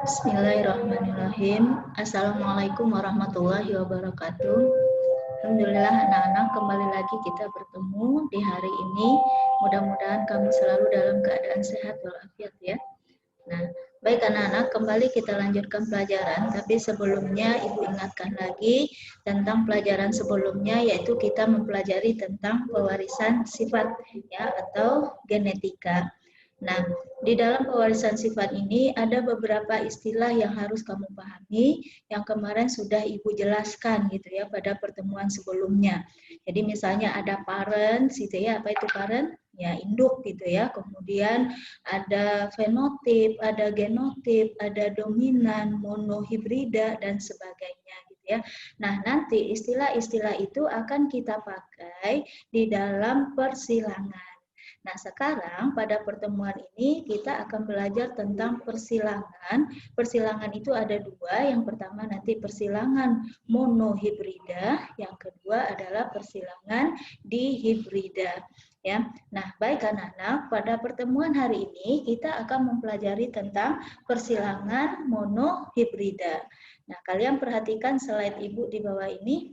Bismillahirrahmanirrahim. Assalamualaikum warahmatullahi wabarakatuh. Alhamdulillah anak-anak, kembali lagi kita bertemu di hari ini. Mudah-mudahan kamu selalu dalam keadaan sehat walafiat ya. Nah, baik anak-anak, kembali kita lanjutkan pelajaran. Tapi sebelumnya Ibu ingatkan lagi tentang pelajaran sebelumnya, yaitu kita mempelajari tentang pewarisan sifat ya atau genetika. Nah, di dalam pewarisan sifat ini ada beberapa istilah yang harus kamu pahami yang kemarin sudah Ibu jelaskan gitu ya pada pertemuan sebelumnya. Jadi misalnya ada parents gitu ya, apa itu parent? Ya induk gitu ya. Kemudian ada fenotip, ada genotip, ada dominan, monohibrida dan sebagainya gitu ya. Nah, nanti istilah-istilah itu akan kita pakai di dalam persilangan. Nah, sekarang pada pertemuan ini kita akan belajar tentang persilangan. Persilangan itu ada dua. Yang pertama nanti persilangan monohibrida, yang kedua adalah persilangan dihibrida. Ya. Nah, baik anak-anak, pada pertemuan hari ini kita akan mempelajari tentang persilangan monohibrida. Nah, kalian perhatikan slide Ibu di bawah ini.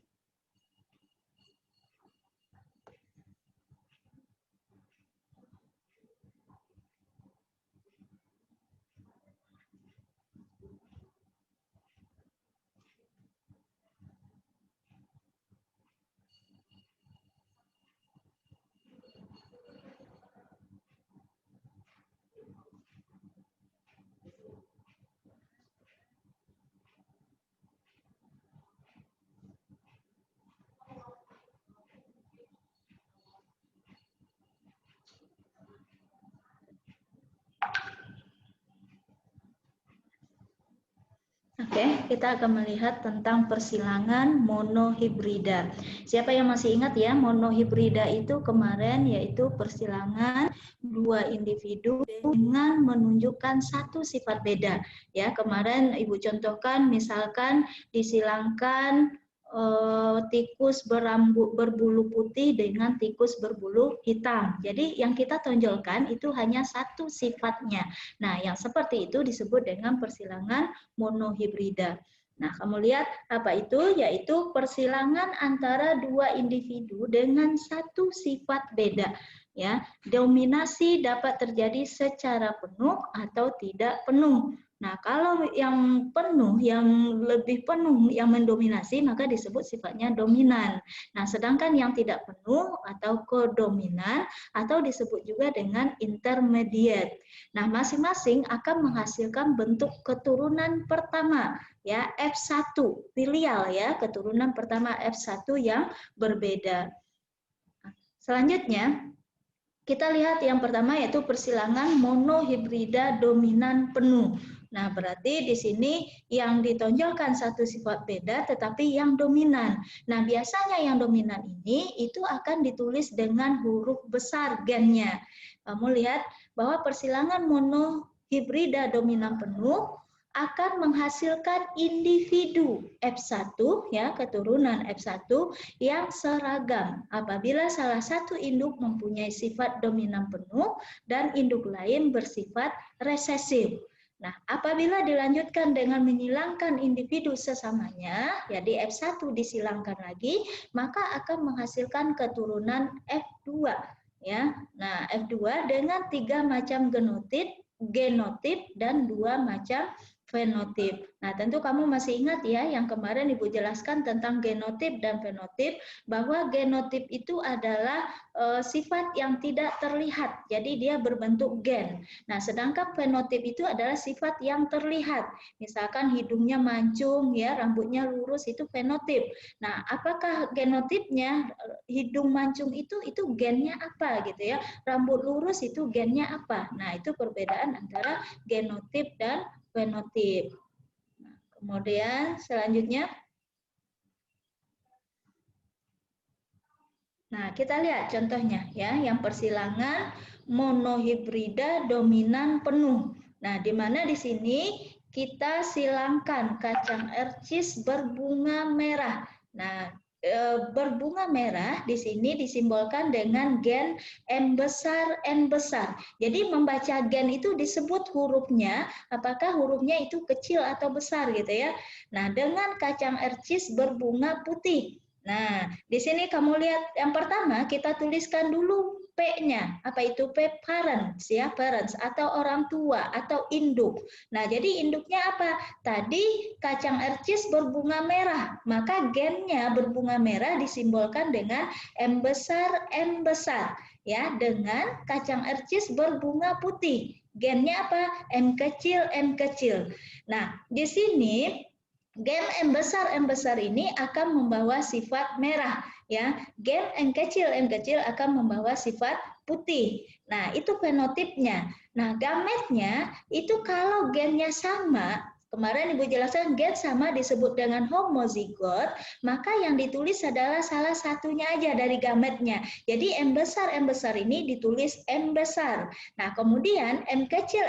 Oke, kita akan melihat tentang persilangan monohibrida. Siapa yang masih ingat ya, monohibrida itu kemarin yaitu persilangan dua individu dengan menunjukkan satu sifat beda. Ya, kemarin Ibu contohkan misalkan disilangkan tikus berbulu putih dengan tikus berbulu hitam. Jadi yang kita tonjolkan itu hanya satu sifatnya. Nah, yang seperti itu disebut dengan persilangan monohibrida. Nah, kamu lihat apa itu? Yaitu persilangan antara dua individu dengan satu sifat beda. Ya, dominasi dapat terjadi secara penuh atau tidak penuh. Nah, kalau yang penuh, yang lebih penuh, yang mendominasi, maka disebut sifatnya dominan. Nah, sedangkan yang tidak penuh atau kodominan, atau disebut juga dengan intermediate. Nah, masing-masing akan menghasilkan bentuk keturunan pertama, ya, F1, filial ya, keturunan pertama F1 yang berbeda. Selanjutnya, kita lihat yang pertama yaitu persilangan monohibrida dominan penuh. Nah, berarti di sini yang ditonjolkan satu sifat beda tetapi yang dominan. Nah, biasanya yang dominan ini itu akan ditulis dengan huruf besar gennya. Kamu lihat bahwa persilangan monohibrida dominan penuh akan menghasilkan individu F1 ya, keturunan F1 yang seragam apabila salah satu induk mempunyai sifat dominan penuh dan induk lain bersifat resesif. Nah, apabila dilanjutkan dengan menyilangkan individu sesamanya, jadi F1 disilangkan lagi, maka akan menghasilkan keturunan F2 ya. Nah, F2 dengan 3 macam genotip dan 2 macam fenotip. Nah, tentu kamu masih ingat ya yang kemarin Ibu jelaskan tentang genotip dan fenotip, bahwa genotip itu adalah sifat yang tidak terlihat. Jadi dia berbentuk gen. Nah, sedangkan fenotip itu adalah sifat yang terlihat. Misalkan hidungnya mancung ya, rambutnya lurus, itu fenotip. Nah, apakah genotipnya hidung mancung itu gennya apa gitu ya? Rambut lurus itu gennya apa? Nah, itu perbedaan antara genotip dan fenotip. Nah, kemudian selanjutnya, nah kita lihat contohnya ya, yang persilangan monohibrida dominan penuh. Nah, di mana di sini kita silangkan kacang ercis berbunga merah. Nah, berbunga merah di sini disimbolkan dengan gen M besar, N besar. Jadi membaca gen itu disebut hurufnya, apakah hurufnya itu kecil atau besar gitu ya. Nah, dengan kacang ercis berbunga putih. Nah, di sini kamu lihat yang pertama kita tuliskan dulu P-nya. Apa itu P? Parents ya, parents atau orang tua atau induk. Nah, jadi induknya apa? Tadi kacang ercis berbunga merah, maka gennya berbunga merah disimbolkan dengan M besar, N besar ya, dengan kacang ercis berbunga putih. Gennya apa? M kecil, N kecil. Nah, di sini gen M besar ini akan membawa sifat merah ya. Gen M kecil akan membawa sifat putih. Nah, itu fenotipnya. Nah, gametnya itu kalau gennya sama, kemarin Ibu jelaskan gen sama disebut dengan homozigot, maka yang ditulis adalah salah satunya aja dari gametnya. Jadi M besar ini ditulis M besar. Nah, kemudian M kecil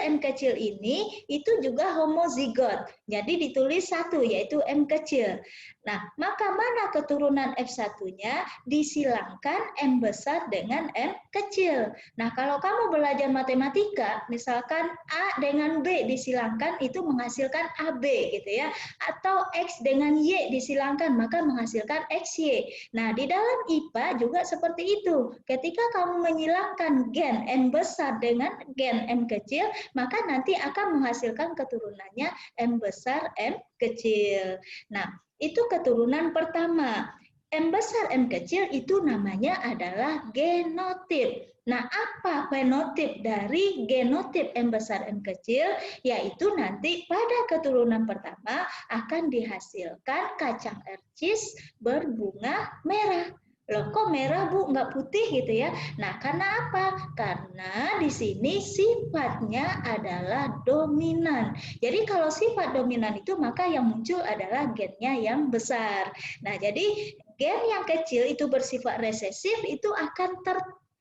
ini itu juga homozigot. Jadi ditulis satu yaitu M kecil. Nah, maka mana keturunan F1-nya? Disilangkan M besar dengan M kecil. Nah, kalau kamu belajar matematika, misalkan A dengan B disilangkan itu menghasilkan AB gitu ya. Atau X dengan Y disilangkan maka menghasilkan XY. Nah, di dalam IPA juga seperti itu. Ketika kamu menyilangkan gen M besar dengan gen M kecil, maka nanti akan menghasilkan keturunannya M besar M kecil. Nah, itu keturunan pertama. M besar M kecil itu namanya adalah genotip. Nah, apa fenotip dari genotip M besar M kecil? Yaitu nanti pada keturunan pertama akan dihasilkan kacang ercis berbunga merah. Loh, kok merah Bu, nggak putih gitu ya? Nah, karena apa? Karena di sini sifatnya adalah dominan. Jadi kalau sifat dominan itu maka yang muncul adalah gennya yang besar. Nah, jadi gen yang kecil itu bersifat resesif itu akan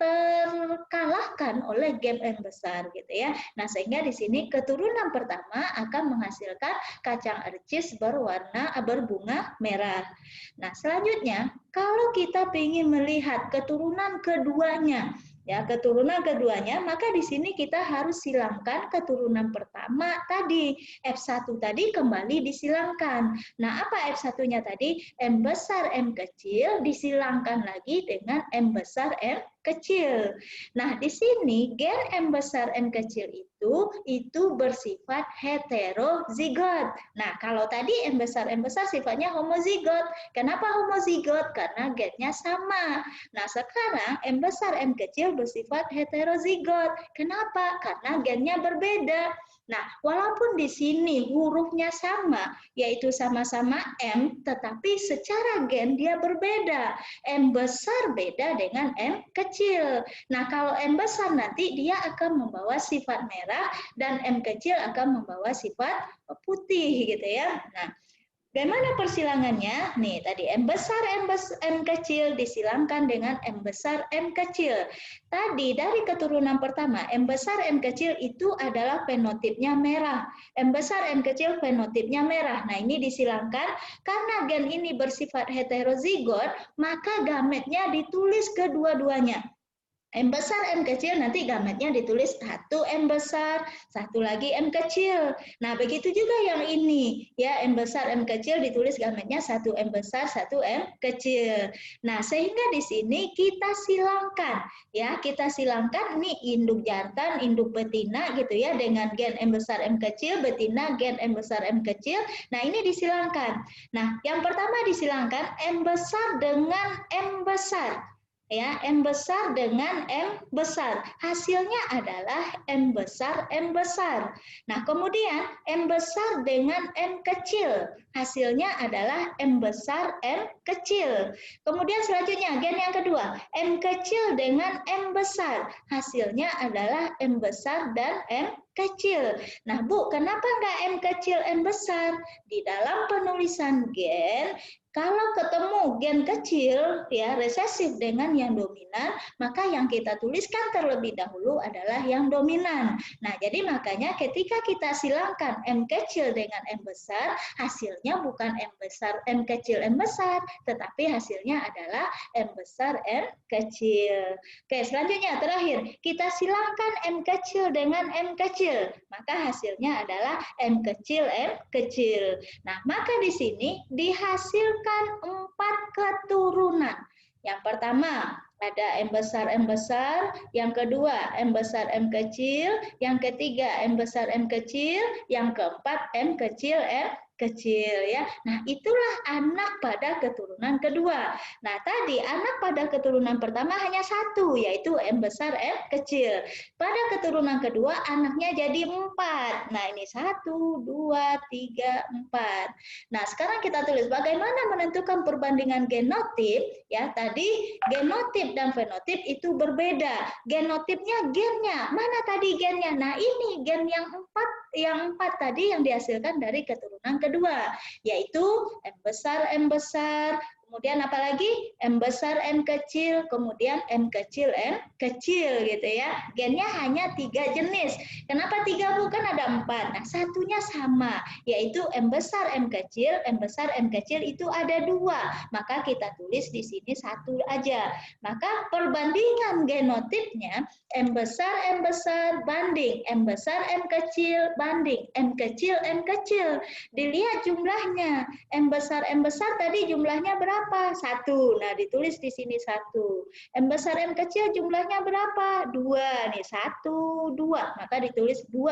terkalahkan oleh gen yang besar gitu ya. Nah, sehingga di sini keturunan pertama akan menghasilkan kacang ercis berbunga merah. Nah, selanjutnya kalau kita ingin melihat keturunan keduanya, ya keturunan keduanya, maka di sini kita harus silangkan keturunan pertama tadi. F1 tadi kembali disilangkan. Nah, apa F1-nya tadi? M besar M kecil disilangkan lagi dengan M besar M kecil. Nah, di sini gen M besar M kecil itu bersifat heterozigot. Nah, kalau tadi M besar sifatnya homozigot. Kenapa homozigot? Karena gennya sama. Nah, sekarang M besar M kecil bersifat heterozigot. Kenapa? Karena gennya berbeda. Nah, walaupun di sini hurufnya sama, yaitu sama-sama M, tetapi secara gen dia berbeda. M besar beda dengan M kecil. Nah, kalau M besar nanti dia akan membawa sifat merah dan M kecil akan membawa sifat putih gitu ya. Nah, bagaimana persilangannya? Nih, tadi M besar M kecil disilangkan dengan M besar M kecil. Tadi dari keturunan pertama, M besar M kecil itu adalah fenotipnya merah. M besar M kecil fenotipnya merah. Nah, ini disilangkan karena gen ini bersifat heterozigot, maka gametnya ditulis kedua-duanya. M besar M kecil nanti gametnya ditulis satu M besar, satu lagi M kecil. Nah, begitu juga yang ini ya, M besar M kecil ditulis gametnya satu M besar, satu M kecil. Nah, sehingga di sini kita silangkan ya, kita silangkan ini induk jantan, induk betina gitu ya dengan gen M besar M kecil, betina gen M besar M kecil. Nah, ini disilangkan. Nah, yang pertama disilangkan M besar dengan M besar. Ya, M besar dengan M besar. Hasilnya adalah M besar, M besar. Nah, kemudian M besar dengan M kecil. Hasilnya adalah M besar, M kecil. Kemudian selanjutnya, gen yang kedua, M kecil dengan M besar. Hasilnya adalah M besar dan M kecil. Nah, Bu, kenapa nggak M kecil, M besar? Di dalam penulisan gen, kalau ketemu gen kecil, ya resesif dengan yang dominan, maka yang kita tuliskan terlebih dahulu adalah yang dominan. Nah, jadi makanya ketika kita silangkan M kecil dengan M besar, hasilnya bukan M besar, M kecil, M besar, tetapi hasilnya adalah M besar, M kecil. Oke, selanjutnya terakhir, kita silangkan M kecil dengan M kecil, maka hasilnya adalah M kecil, M kecil. Nah, maka di sini dihasilkan 4 keturunan. Yang pertama ada M besar, yang kedua M besar, M kecil, yang ketiga M besar, M kecil, yang keempat M kecil, M kecil ya. Nah, itulah anak pada keturunan kedua. Nah, tadi anak pada keturunan pertama hanya satu, yaitu M besar, M kecil. Pada keturunan kedua anaknya jadi 4. Nah, ini 1, 2, 3, 4. Nah, sekarang kita tulis bagaimana menentukan perbandingan genotip. Ya, tadi genotip dan fenotip itu berbeda. Genotipnya gennya. Mana tadi gennya? Nah, ini gen yang 4 tadi yang dihasilkan dari keturunan kedua, yaitu M besar, kemudian apalagi M besar, M kecil, kemudian M kecil, M kecil gitu ya. Gennya hanya 3 jenis. Kenapa 3, bukan ada 4? Nah, satunya sama, yaitu M besar, M kecil, M besar, M kecil itu ada 2. Maka kita tulis di sini 1 aja. Maka perbandingan genotipnya M besar banding M besar, M kecil banding M kecil, M kecil. Dilihat jumlahnya. M besar tadi jumlahnya berapa? 1. Nah, ditulis di sini 1. M besar, M kecil jumlahnya berapa? 2. Nih, 1, 2. Maka ditulis 2.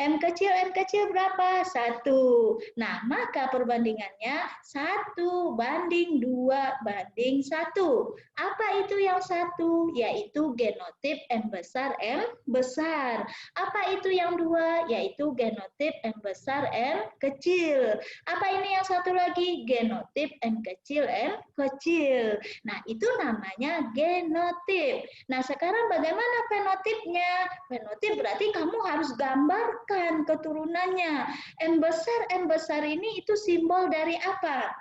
M kecil berapa? 1. Nah, maka perbandingannya 1 banding 2 banding 1. Apa itu yang 1? Yaitu genotip M besar, M besar. Apa itu yang 2? Yaitu genotip M besar, M kecil. Apa ini yang satu lagi? Genotip M kecil, M kecil. Nah, itu namanya genotip. Nah, sekarang bagaimana fenotipnya? Fenotip berarti kamu harus gambarkan keturunannya. M besar ini itu simbol dari apa?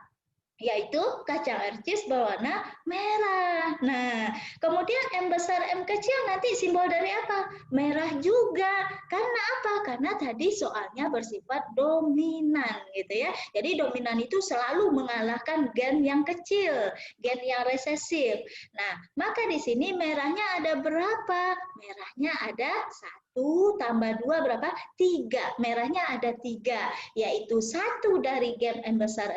Yaitu kacang ercis berwarna merah. Nah, kemudian M besar, M kecil nanti simbol dari apa? Merah juga. Karena apa? Karena tadi soalnya bersifat dominan gitu ya. Jadi dominan itu selalu mengalahkan gen yang kecil, gen yang resesif. Nah, maka di sini merahnya ada berapa? Merahnya ada 1 tambah 2 berapa? 3. Merahnya ada 3, yaitu 1 dari gen M besar,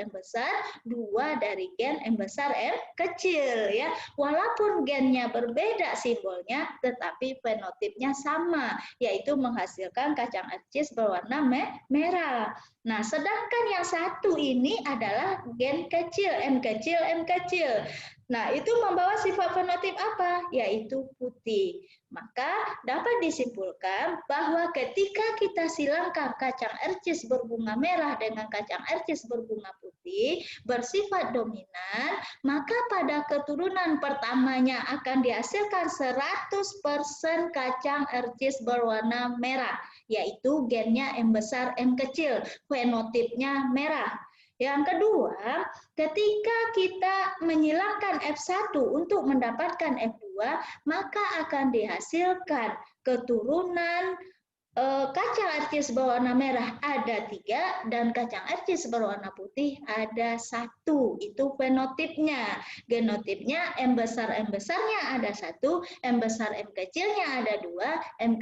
2 dari gen M besar, M kecil ya. Walaupun gennya berbeda simbolnya, tetapi fenotipnya sama, yaitu menghasilkan kacang ercis berwarna merah. Nah, sedangkan yang 1 ini adalah gen kecil, M kecil, M kecil. Nah, itu membawa sifat fenotip apa? Yaitu putih. Maka dapat disimpulkan bahwa ketika kita silangkan kacang ercis berbunga merah dengan kacang ercis berbunga putih bersifat dominan, maka pada keturunan pertamanya akan dihasilkan 100% kacang ercis berwarna merah, yaitu gennya M besar, M kecil, fenotipnya merah. Yang kedua, ketika kita menyilangkan F1 untuk mendapatkan F2, maka akan dihasilkan keturunan kacang ercis berwarna merah ada 3 dan kacang ercis berwarna putih ada 1. Itu fenotipnya. Genotipnya M besarnya ada 1, M besar M kecilnya ada 2, M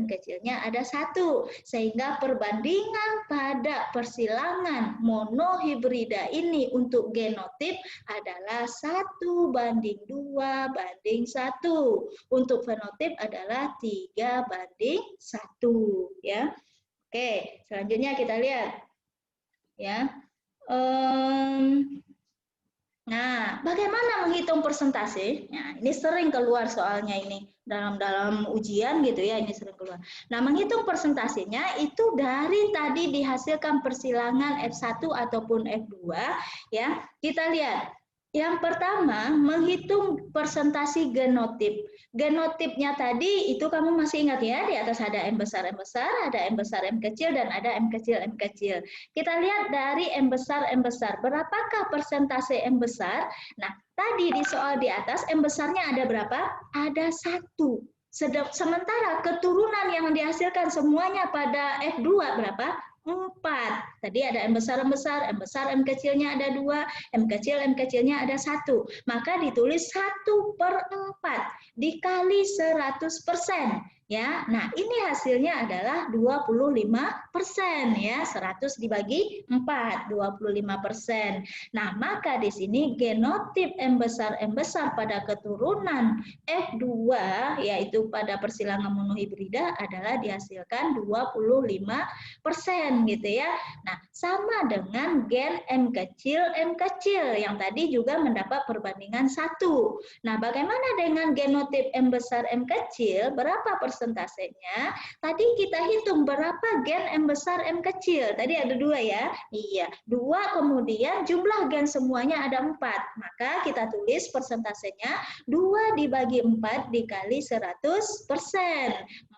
kecilnya ada 1. Sehingga perbandingan pada persilangan monohibrida ini untuk genotip adalah 1 banding 2 banding 1. Untuk fenotip adalah 3 banding 1. Ya, oke. Selanjutnya kita lihat, ya. Nah, bagaimana menghitung persentase? Nah, ini sering keluar soalnya ini dalam ujian gitu ya, ini sering keluar. Nah, menghitung persentasenya itu dari tadi dihasilkan persilangan F1 ataupun F2, ya. Kita lihat. Yang pertama, menghitung persentase genotip. Genotipnya tadi itu kamu masih ingat ya, di atas ada M besar, ada M besar, M kecil, dan ada M kecil, M kecil. Kita lihat dari M besar, berapakah persentase M besar? Nah, tadi di soal di atas, M besarnya ada berapa? Ada 1. Sementara keturunan yang dihasilkan semuanya pada F2 berapa? 4. Tadi ada M besar, M kecilnya ada 2, M kecilnya ada 1. Maka ditulis 1/4 dikali 100%. Ya, nah ini hasilnya adalah 25% ya, 100 dibagi 4, 25%. Nah, maka di sini genotip M besar pada keturunan F2 yaitu pada persilangan monohibrida adalah dihasilkan 25% gitu ya. Nah, sama dengan gen M kecil yang tadi juga mendapat perbandingan 1. Nah, bagaimana dengan genotip M besar M kecil? Berapa persentasenya? Tadi kita hitung berapa gen M besar M kecil. Tadi ada 2 ya. Iya, 2 kemudian jumlah gen semuanya ada 4. Maka kita tulis persentasenya 2 dibagi 4 dikali 100%.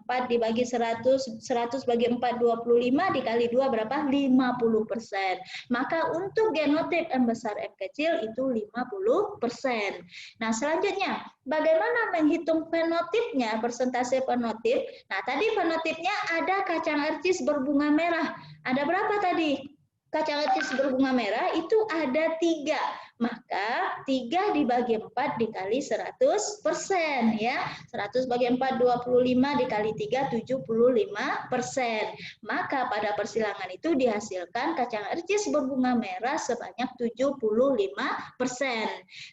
4 dibagi 100, 100 bagi 4, 25, dikali 2 berapa? 50%. Maka untuk genotip M besar M kecil itu 50%. Nah, selanjutnya, bagaimana menghitung fenotipnya, persentase fenotip? Nah, tadi fenotipnya ada kacang arcis berbunga merah. Ada berapa tadi? Kacang arcis berbunga merah itu ada 3. Maka 3 dibagi 4 dikali 100% ya. 100 bagi 4, 25 dikali 3, 75%. Maka pada persilangan itu dihasilkan kacang arcis berbunga merah sebanyak 75%.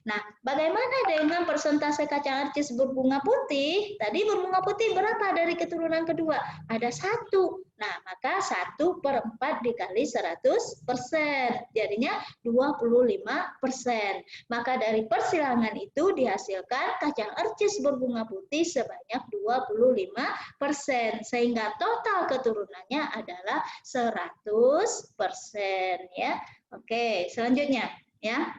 Nah, bagaimana dengan persentase kacang arcis berbunga putih? Tadi berbunga putih berapa dari keturunan kedua? Ada 1. Nah, maka 1/4 dikali 100%. Jadinya 25%. Maka dari persilangan itu dihasilkan kacang arcis berbunga putih sebanyak 25%. Sehingga total keturunannya adalah 100% ya. Oke, selanjutnya ya.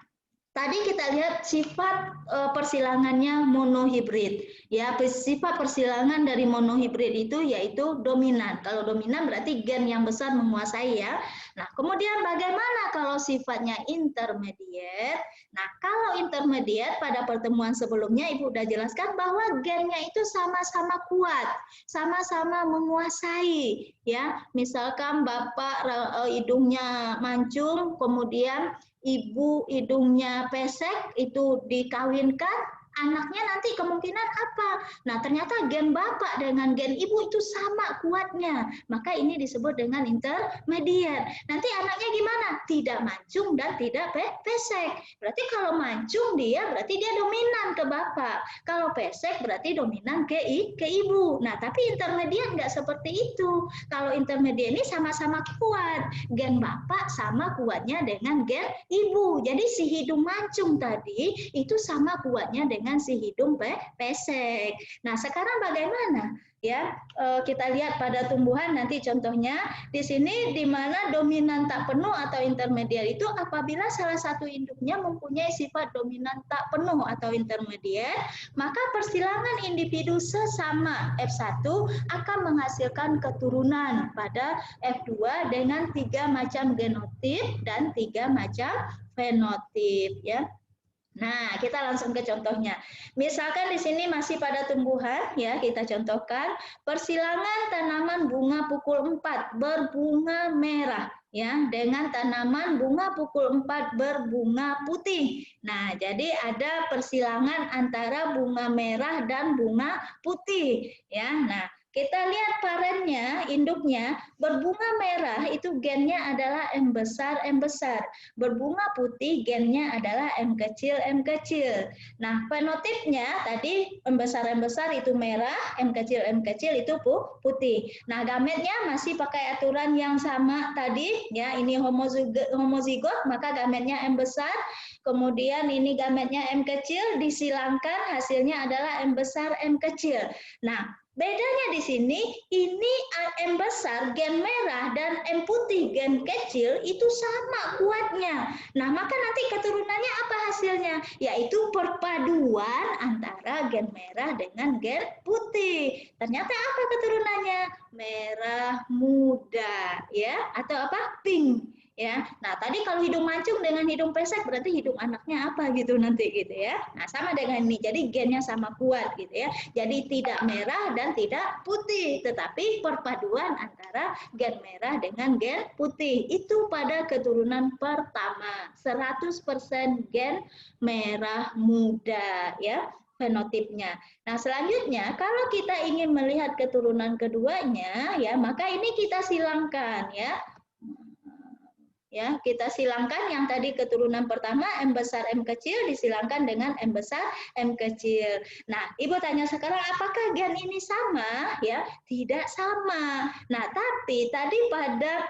Tadi kita lihat sifat persilangannya monohibrid. Ya, sifat persilangan dari monohibrid itu yaitu dominan. Kalau dominan berarti gen yang besar menguasai ya. Nah, kemudian bagaimana kalau sifatnya intermediate? Nah, kalau intermediate pada pertemuan sebelumnya Ibu sudah jelaskan bahwa gennya itu sama-sama kuat, sama-sama menguasai ya. Misalkan Bapak hidungnya mancung, kemudian ibu hidungnya pesek, itu dikawinkan, anaknya nanti kemungkinan apa? Nah, ternyata gen bapak dengan gen ibu itu sama kuatnya. Maka ini disebut dengan intermediate. Nanti anaknya gimana? Tidak mancung dan tidak pesek. Berarti kalau mancung berarti dia dominan ke bapak. Kalau pesek berarti dominan ke ibu. Nah, tapi intermediate nggak seperti itu. Kalau intermediate ini sama-sama kuat. Gen bapak sama kuatnya dengan gen ibu. Jadi si hidung mancung tadi itu sama kuatnya dengan si hidung pesek. Nah, sekarang bagaimana? Ya, kita lihat pada tumbuhan nanti contohnya di sini di mana dominan tak penuh atau intermediate itu apabila salah satu induknya mempunyai sifat dominan tak penuh atau intermediate, maka persilangan individu sesama F1 akan menghasilkan keturunan pada F2 dengan 3 macam genotip dan 3 macam fenotip ya. Nah, kita langsung ke contohnya. Misalkan di sini masih pada tumbuhan, ya kita contohkan persilangan tanaman bunga pukul 4 berbunga merah, ya dengan tanaman bunga pukul 4 berbunga putih. Nah, jadi ada persilangan antara bunga merah dan bunga putih, ya. Nah, kita lihat parennya, induknya, berbunga merah itu gennya adalah M besar. Berbunga putih gennya adalah M kecil. Nah, fenotipnya tadi M besar itu merah, M kecil itu putih. Nah, gametnya masih pakai aturan yang sama tadi, ya ini homozigot, maka gametnya M besar, kemudian ini gametnya M kecil, disilangkan hasilnya adalah M besar, M kecil. Nah, bedanya di sini ini M besar gen merah dan M putih gen kecil itu sama kuatnya. Nah, maka nanti keturunannya apa hasilnya? Yaitu perpaduan antara gen merah dengan gen putih. Ternyata apa keturunannya? Merah muda, ya, atau apa? Pink. Ya, nah tadi kalau hidung mancung dengan hidung pesek berarti hidung anaknya apa gitu nanti gitu ya. Nah sama dengan ini, jadi gennya sama kuat gitu ya. Jadi tidak merah dan tidak putih, tetapi perpaduan antara gen merah dengan gen putih itu pada keturunan pertama, 100% gen merah muda ya fenotipnya. Nah selanjutnya kalau kita ingin melihat keturunan keduanya ya maka ini kita silangkan ya. Ya, kita silangkan yang tadi keturunan pertama M besar M kecil disilangkan dengan M besar M kecil. Nah, Ibu tanya sekarang apakah gen ini sama? Ya, tidak sama. Nah, tapi tadi pada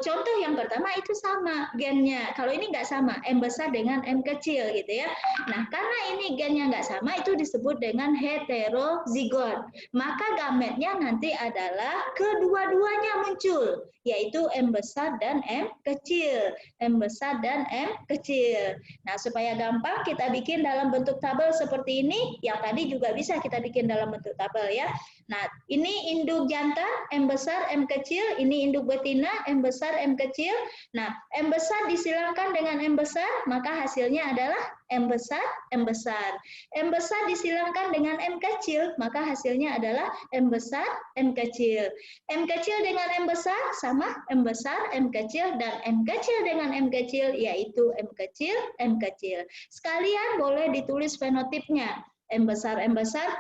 contoh yang pertama itu sama gennya. Kalau ini nggak sama, M besar dengan M kecil gitu ya. Nah, karena ini gennya nggak sama itu disebut dengan heterozigot. Maka gametnya nanti adalah kedua-duanya muncul, yaitu M besar dan M kecil, M besar dan M kecil. Nah, supaya gampang kita bikin dalam bentuk tabel seperti ini, yang tadi juga bisa kita bikin dalam bentuk tabel ya. Nah, ini induk jantan M besar M kecil, ini induk betina M besar M kecil. Nah, M besar disilangkan dengan M besar, maka hasilnya adalah M besar M besar. M besar disilangkan dengan M kecil, maka hasilnya adalah M besar M kecil. M kecil dengan M besar sama M besar M kecil, dan M kecil dengan M kecil yaitu M kecil M kecil. Sekalian boleh ditulis fenotipnya. M besar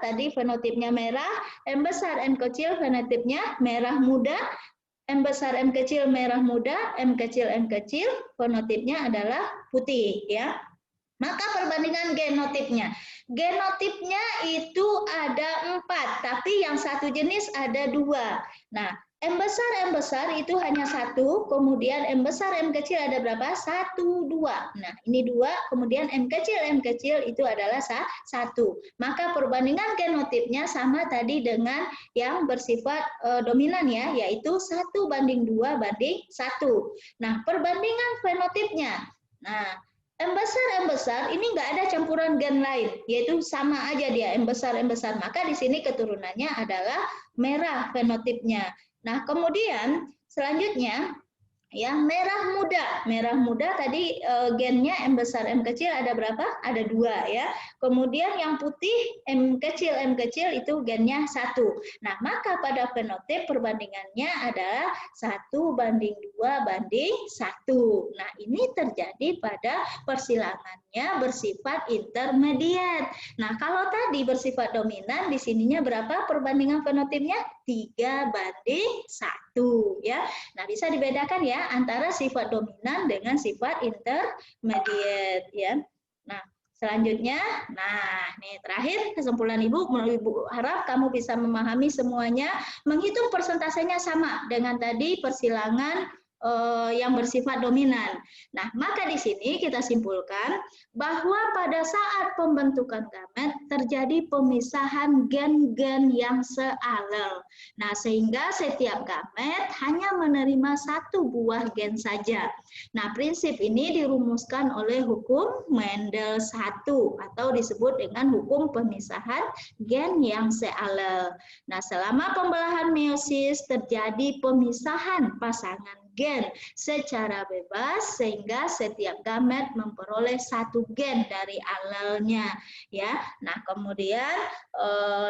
tadi fenotipnya merah, M besar M kecil fenotipnya merah muda, M besar M kecil merah muda, M kecil fenotipnya adalah putih ya. Maka perbandingan genotipnya. Genotipnya itu ada 4, tapi yang satu jenis ada 2. Nah, M besar itu hanya 1, kemudian M besar M kecil ada berapa? 1, 2. Nah, ini 2, kemudian M kecil itu adalah 1. Maka perbandingan genotipnya sama tadi dengan yang bersifat dominan ya, yaitu 1:2:1. Nah, perbandingan fenotipnya. Nah, M besar ini nggak ada campuran gen lain, yaitu sama aja dia M besar. Maka di sini keturunannya adalah merah fenotipnya. Nah, kemudian selanjutnya ya merah muda tadi gennya M besar M kecil ada berapa? Ada 2 ya. Kemudian yang putih M kecil itu gennya 1. Nah, maka pada fenotip perbandingannya adalah 1:2:1. Nah, ini terjadi pada persilangannya bersifat intermediate. Nah, kalau tadi bersifat dominan di sininya berapa perbandingan fenotipnya? 3:1 ya. Nah, bisa dibedakan ya antara sifat dominan dengan sifat intermediate ya. Nah, selanjutnya, nih terakhir kesimpulan Ibu harap kamu bisa memahami semuanya, menghitung persentasenya sama dengan tadi persilangan yang bersifat dominan. Nah, maka di sini kita simpulkan bahwa pada saat pembentukan gamet terjadi pemisahan gen-gen yang sealel. Nah, sehingga setiap gamet hanya menerima 1 buah gen saja. Nah, prinsip ini dirumuskan oleh hukum Mendel 1 atau disebut dengan hukum pemisahan gen yang sealel. Nah, selama pembelahan meiosis terjadi pemisahan pasangan gen secara bebas sehingga setiap gamet memperoleh 1 gen dari alelnya ya. Nah, kemudian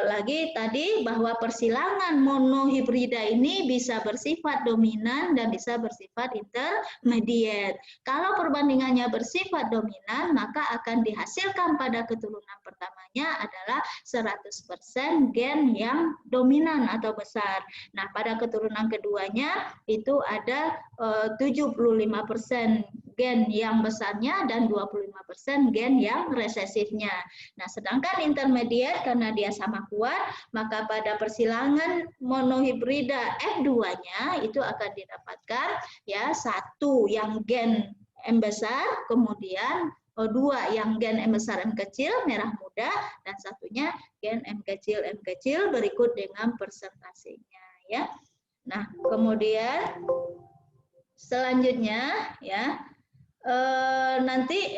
lagi tadi bahwa persilangan monohibrida ini bisa bersifat dominan dan bisa bersifat intermediate. Kalau perbandingannya bersifat dominan, maka akan dihasilkan pada keturunan pertamanya adalah 100% gen yang dominan atau besar. Nah, pada keturunan keduanya itu ada 75% gen yang besarnya dan 25% gen yang resesifnya. Nah, sedangkan intermediate karena dia sama kuat, maka pada persilangan monohibrida F2-nya itu akan didapatkan ya 1 yang gen M besar, kemudian dua yang gen M besar M kecil merah muda dan satunya gen M kecil berikut dengan persentasenya ya. Nah, kemudian selanjutnya ya nanti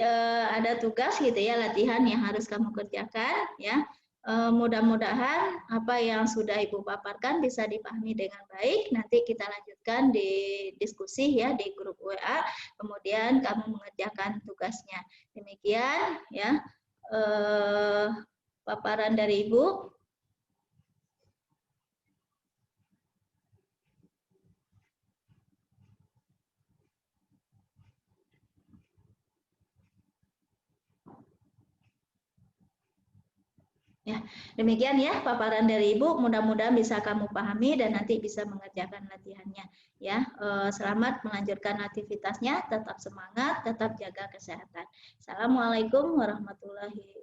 ada tugas gitu ya, latihan yang harus kamu kerjakan ya. Mudah-mudahan apa yang sudah Ibu paparkan bisa dipahami dengan baik. Nanti kita lanjutkan di diskusi ya di grup WA. Kemudian kamu mengerjakan tugasnya. Demikian ya paparan dari Ibu. Ya, demikian ya paparan dari Ibu. Mudah-mudahan bisa kamu pahami dan nanti bisa mengerjakan latihannya. Ya, selamat melanjutkan aktivitasnya. Tetap semangat, tetap jaga kesehatan. Assalamualaikum warahmatullahi wabarakatuh.